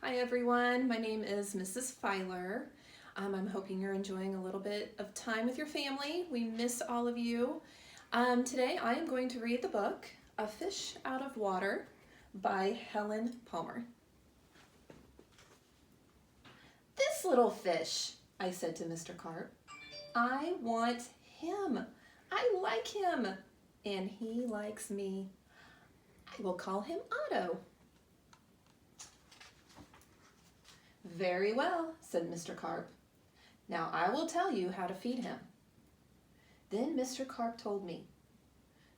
Hi everyone, my name is Mrs. Filer. I'm hoping you're enjoying a little bit of time with your family. We miss all of you. Today I am going to read the book, A Fish Out of Water by Helen Palmer. This little fish, I said to Mr. Carp. I want him. I like him. And he likes me. I will call him Otto. Very well, said Mr. Carp. Now I will tell you how to feed him. Then Mr. Carp told me,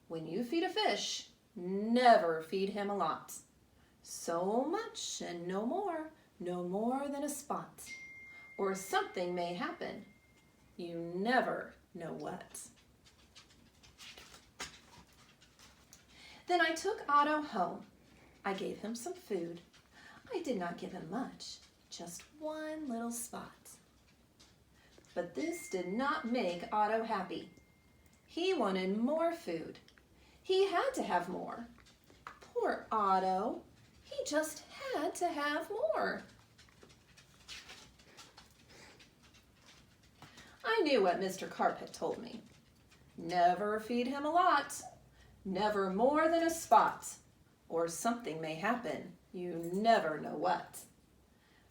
when you feed a fish, never feed him a lot. So much and no more than a spot. Or something may happen. You never know what. Then I took Otto home. I gave him some food. I did not give him much. Just one little spot. But this did not make Otto happy. He wanted more food. He had to have more. Poor Otto. He just had to have more. I knew what Mr. Carp had told me. Never feed him a lot. Never more than a spot. Or something may happen. You never know what.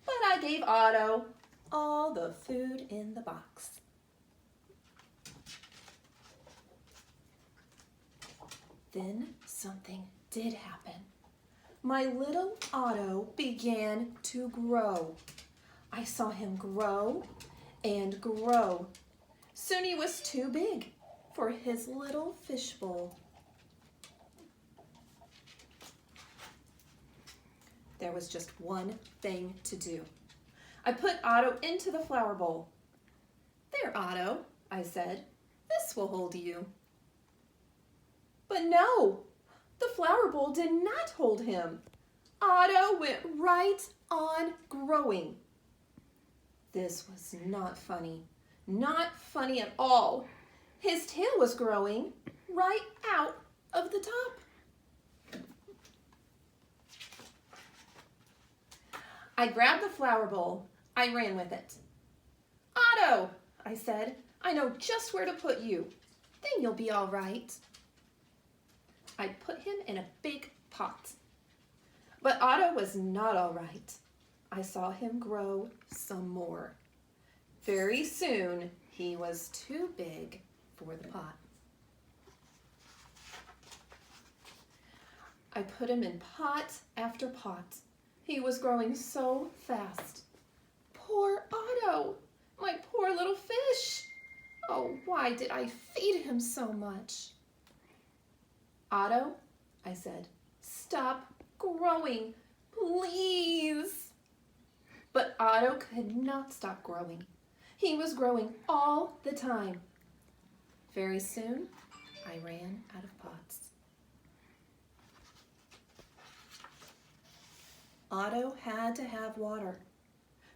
But I gave Otto all the food in the box. Then something did happen. My little Otto began to grow. I saw him grow and grow. Soon he was too big for his little fishbowl. There was just one thing to do. I put Otto into the flower bowl. There, Otto, I said, this will hold you. But no, the flower bowl did not hold him. Otto went right on growing. This was not funny at all. His tail was growing right out of the top. I grabbed the flower bowl. I ran with it. Otto, I said, I know just where to put you. Then you'll be all right. I put him in a big pot. But Otto was not all right. I saw him grow some more. Very soon, he was too big for the pot. I put him in pot after pot. He was growing so fast. Poor Otto, my poor little fish. Oh, why did I feed him so much? Otto, I said, stop growing, please. But Otto could not stop growing. He was growing all the time. Very soon, I ran out of pots. Otto had to have water.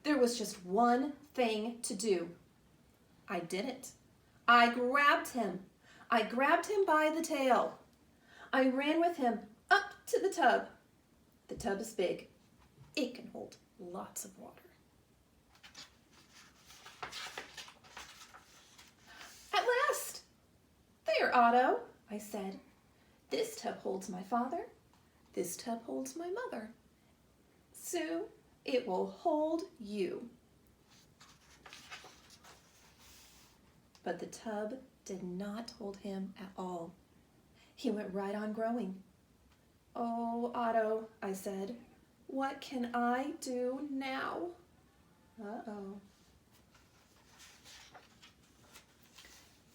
There was just one thing to do. I did it. I grabbed him. I grabbed him by the tail. I ran with him up to the tub. The tub is big. It can hold lots of water. At last! There, Otto, I said. This tub holds my father. This tub holds my mother. Soon, it will hold you. But the tub did not hold him at all. He went right on growing. Oh, Otto, I said, what can I do now? Uh-oh.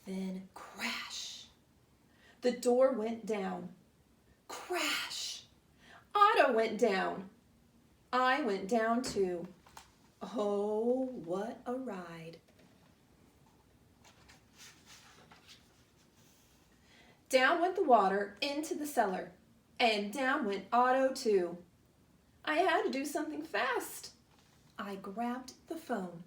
Then crash. The door went down. Crash. Otto went down. I went down too. Oh, what a ride. Down went the water into the cellar, and down went Otto too. I had to do something fast. I grabbed the phone.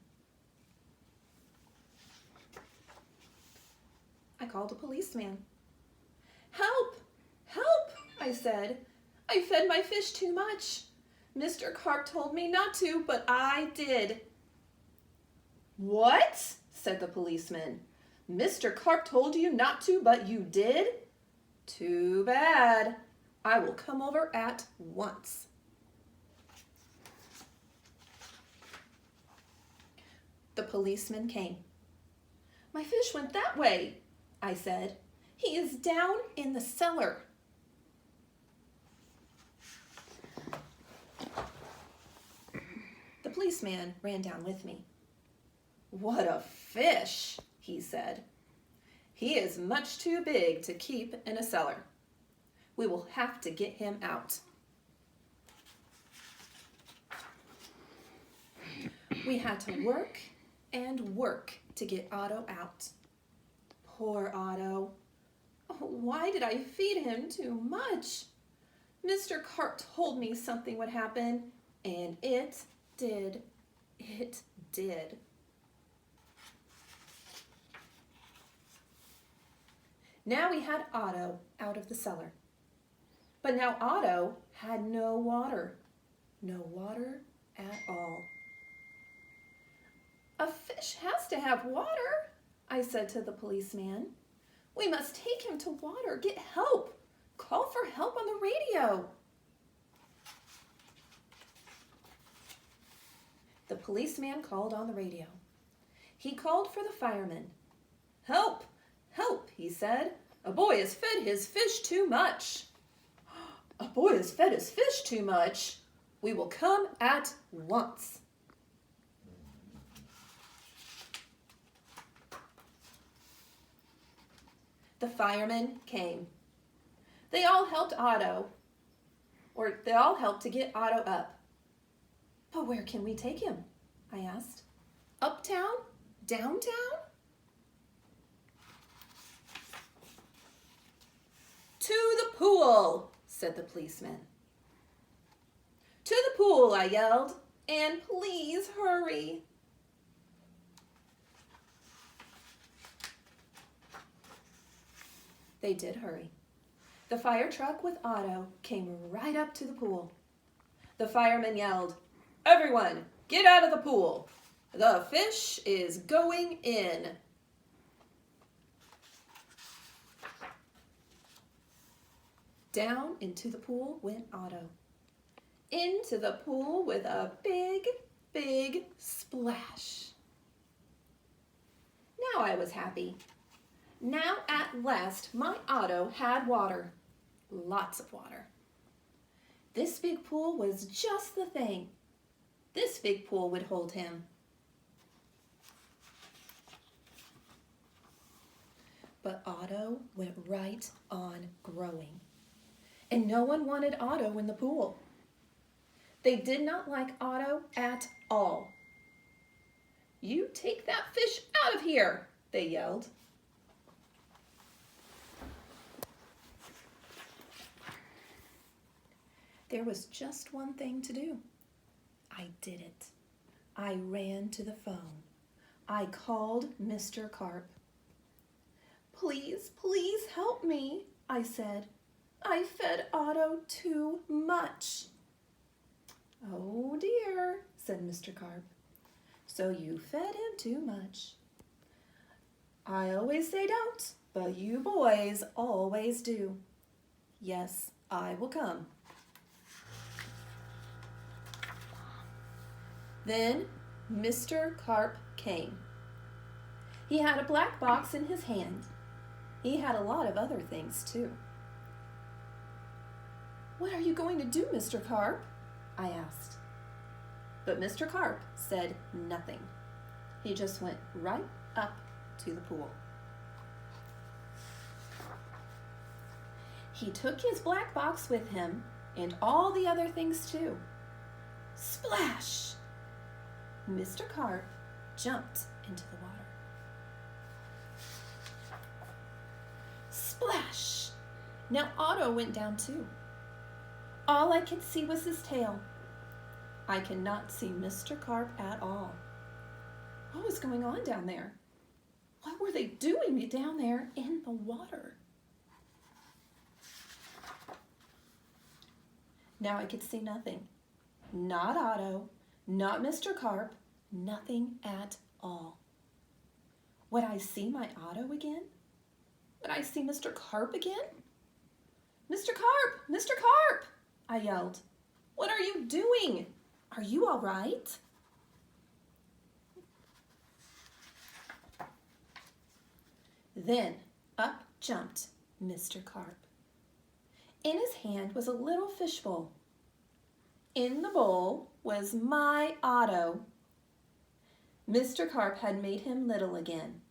I called a policeman. Help! Help! I said. I fed my fish too much. Mr. Carp told me not to, but I did. What? Said the policeman. Mr. Carp told you not to, but you did? Too bad. I will come over at once. The policeman came. My fish went that way, I said. He is down in the cellar. The policeman ran down with me. What a fish, he said. He is much too big to keep in a cellar. We will have to get him out. We had to work and work to get Otto out. Poor Otto. Oh, why did I feed him too much? Mr. Carp told me something would happen, and it did. It did. Now we had Otto out of the cellar. But now Otto had no water. No water at all. A fish has to have water, I said to the policeman. We must take him to water. Get help. Call for help on the radio. The policeman called on the radio. He called for the firemen. Help! Help, he said. A boy has fed his fish too much. A boy has fed his fish too much. We will come at once. The firemen came. They all helped to get Otto up. But where can we take him? I asked. Uptown? Downtown? To the pool, said the policeman. To the pool, I yelled, and please hurry. They did hurry. The fire truck with Otto came right up to the pool. The firemen yelled, Everyone, get out of the pool. The fish is going in. Down into the pool went Otto. Into the pool with a big, big splash. Now I was happy. Now at last my Otto had water. Lots of water. This big pool was just the thing. This big pool would hold him. But Otto went right on growing. And no one wanted Otto in the pool. They did not like Otto at all. You take that fish out of here, they yelled. There was just one thing to do. I did it. I ran to the phone. I called Mr. Carp. Please, please help me, I said. I fed Otto too much. Oh dear, said Mr. Carp. So you fed him too much. I always say don't, but you boys always do. Yes, I will come. Then Mr. Carp came. He had a black box in his hand. He had a lot of other things too. What are you going to do, Mr. Carp? I asked. But Mr. Carp said nothing. He just went right up to the pool. He took his black box with him and all the other things too. Splash! Mr. Carp jumped into the water. Splash! Now Otto went down too. All I could see was his tail. I could not see Mr. Carp at all. What was going on down there? What were they doing down there in the water? Now I could see nothing. not Otto, not Mr. Carp, nothing at all. Would I see my Otto again? Would I see Mr. Carp again? Mr. Carp! Mr. Carp! I yelled. What are you doing? Are you all right? Then up jumped Mr. Carp. In his hand was a little fishbowl. In the bowl was my Otto. Mr. Carp had made him little again.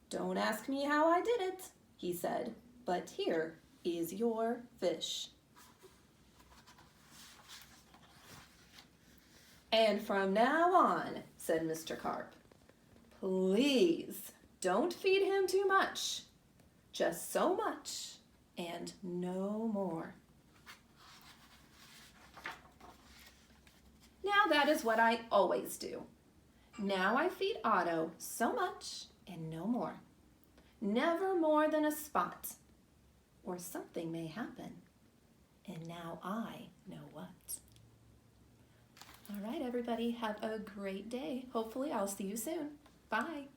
Don't ask me how I did it, he said, but here is your fish. And from now on, said Mr. Carp, please don't feed him too much. Just so much and no more. Now that is what I always do. Now I feed Otto so much and no more. Never more than a spot. Or something may happen. And now I know what. All right, everybody, have a great day. Hopefully I'll see you soon. Bye.